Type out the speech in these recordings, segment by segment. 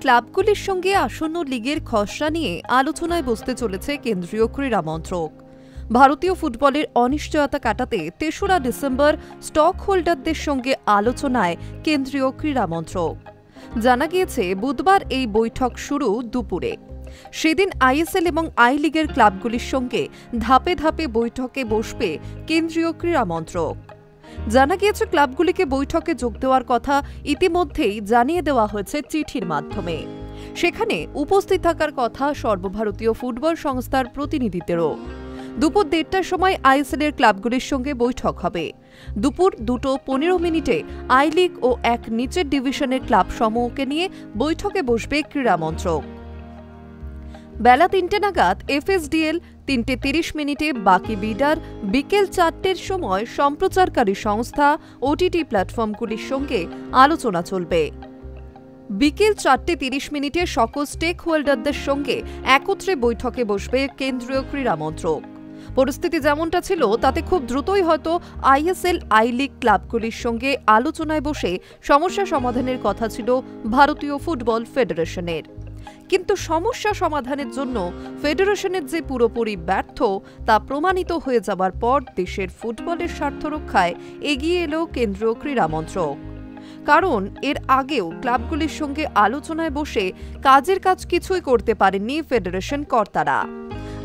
ক্লাবগুলির সঙ্গে আসন্ন লিগের খসড়া নিয়ে আলোচনায় বসতে চলেছে কেন্দ্রীয় ক্রীড়া মন্ত্রক। ভারতীয় ফুটবলের অনিশ্চয়তা কাটাতে ৩রা ডিসেম্বর স্টক হোল্ডারদের সঙ্গে আলোচনায় কেন্দ্রীয় ক্রীড়া মন্ত্রক। জানা গিয়েছে বুধবার এই বৈঠক শুরু দুপুরে। সেদিন আইএসএল এবং আই লিগের ক্লাবগুলির সঙ্গে ধাপে ধাপে বৈঠকে বসবে কেন্দ্রীয় ক্রীড়া মন্ত্রক। জানা গিয়েছে ক্লাবগুলিকে বৈঠকে যোগ দেওয়ার কথা ইতিমধ্যেই জানিয়ে দেওয়া হয়েছে চিঠির মাধ্যমে। সেখানে উপস্থিত থাকার কথা সর্বভারতীয় ফুটবল সংস্থার প্রতিনিধিদেরও। দুপুর ১:৩০টার সময় আইএসএল এর ক্লাবগুলির সঙ্গে বৈঠক হবে। দুপুর ২:১৫ আই লিগ ও এক নিচের ডিভিশনের ক্লাব সমূহকে নিয়ে বৈঠকে বসবে ক্রীড়া মন্ত্রক। বেলা ৩টে নাগাদ এফএসডিএল, ৩:৩০ বাকি বিডার, বিকেল ৪টের সময় সম্প্রচারকারী সংস্থা ওটিটি প্ল্যাটফর্মগুলির সঙ্গে আলোচনা চলবে। বিকেল ৪:৩০ সকল স্টেক হোল্ডারদের সঙ্গে একত্রে বৈঠকে বসবে কেন্দ্রীয় ক্রীড়া মন্ত্রক। পরিস্থিতি যেমনটা ছিল তাতে খুব দ্রুতই হয়তো আইএসএল আই লিগ ক্লাবগুলির সঙ্গে আলোচনায় বসে সমস্যা সমাধানের কথা ছিল ভারতীয় ফুটবল ফেডারেশনের। কিন্তু সমস্যা সমাধানের জন্য ফেডারেশনের যে পুরোপুরি ব্যর্থ তা প্রমাণিত হয়ে যাবার পর দেশের ফুটবলের স্বার্থ রক্ষায় এগিয়ে এলো কেন্দ্রীয় ক্রীড়া মন্ত্রক। কারণ এর আগেও ক্লাবগুলির সঙ্গে আলোচনায় বসে কাজের কাজ কিছুই করতে পারেননি ফেডারেশন কর্তারা।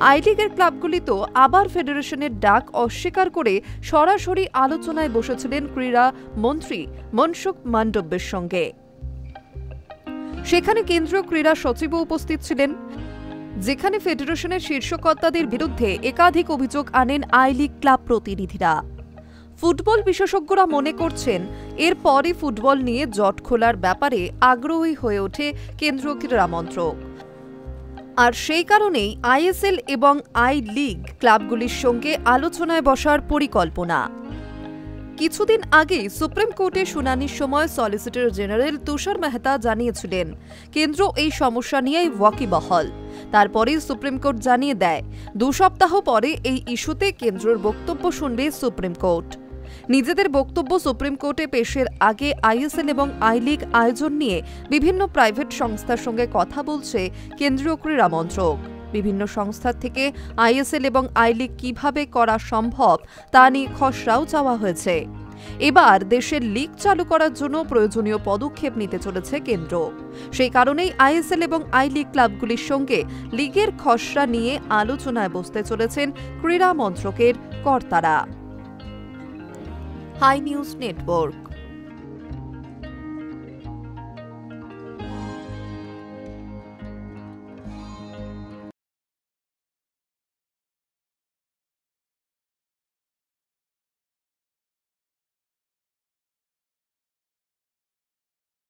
আই লিগের ক্লাবগুলি তো আবার ফেডারেশনের ডাক অস্বীকার করে সরাসরি আলোচনায় বসেছিলেন ক্রীড়া মন্ত্রী মনসুখ মান্ডব্যের সঙ্গে। সেখানে কেন্দ্রীয় ক্রীড়া সচিবও উপস্থিত ছিলেন, যেখানে ফেডারেশনের শীর্ষ কর্তাদের বিরুদ্ধে একাধিক অভিযোগ আনেন আই লিগ ক্লাব প্রতিনিধিরা। ফুটবল বিশেষজ্ঞরা মনে করছেন এরপরই ফুটবল নিয়ে জট খোলার ব্যাপারে আগ্রহী হয়ে ওঠে কেন্দ্রীয় ক্রীড়া মন্ত্রক। আর সেই কারণেই আইএসএল এবং আই লিগ ক্লাবগুলির সঙ্গে আলোচনায় বসার পরিকল্পনা। কিছুদিন আগেই সুপ্রিম কোর্টে শুনানির সময় সলিসিটর জেনারেল তুষার মেহতা জানিয়েছিলেন কেন্দ্র এই সমস্যা নিয়েই ওয়াকিবহাল। তারপরেই সুপ্রিম কোর্ট জানিয়ে দেয় ২ সপ্তাহ পরে এই ইস্যুতে কেন্দ্রের বক্তব্য শুনবে সুপ্রিম কোর্ট। নিজেদের বক্তব্য সুপ্রিম কোর্টে পেশের আগে আইএসএল এবং আই লিগ আয়োজন নিয়ে বিভিন্ন প্রাইভেট সংস্থার সঙ্গে কথা বলছে কেন্দ্রীয় ক্রীড়া মন্ত্রক। বিভিন্ন সংস্থার থেকে আইএসএল এবং আই লিগ কিভাবে করা সম্ভব তা নিয়ে খসড়াও চাওয়া হয়েছে। এবার দেশের লিগ চালু করার জন্য প্রয়োজনীয় পদক্ষেপ নিতে চলেছে কেন্দ্র। সেই কারণেই আইএসএল এবং আই লিগ ক্লাবগুলির সঙ্গে লিগের খসড়া নিয়ে আলোচনায় বসতে চলেছেন ক্রীড়া মন্ত্রকের কর্তারা। Hi news network.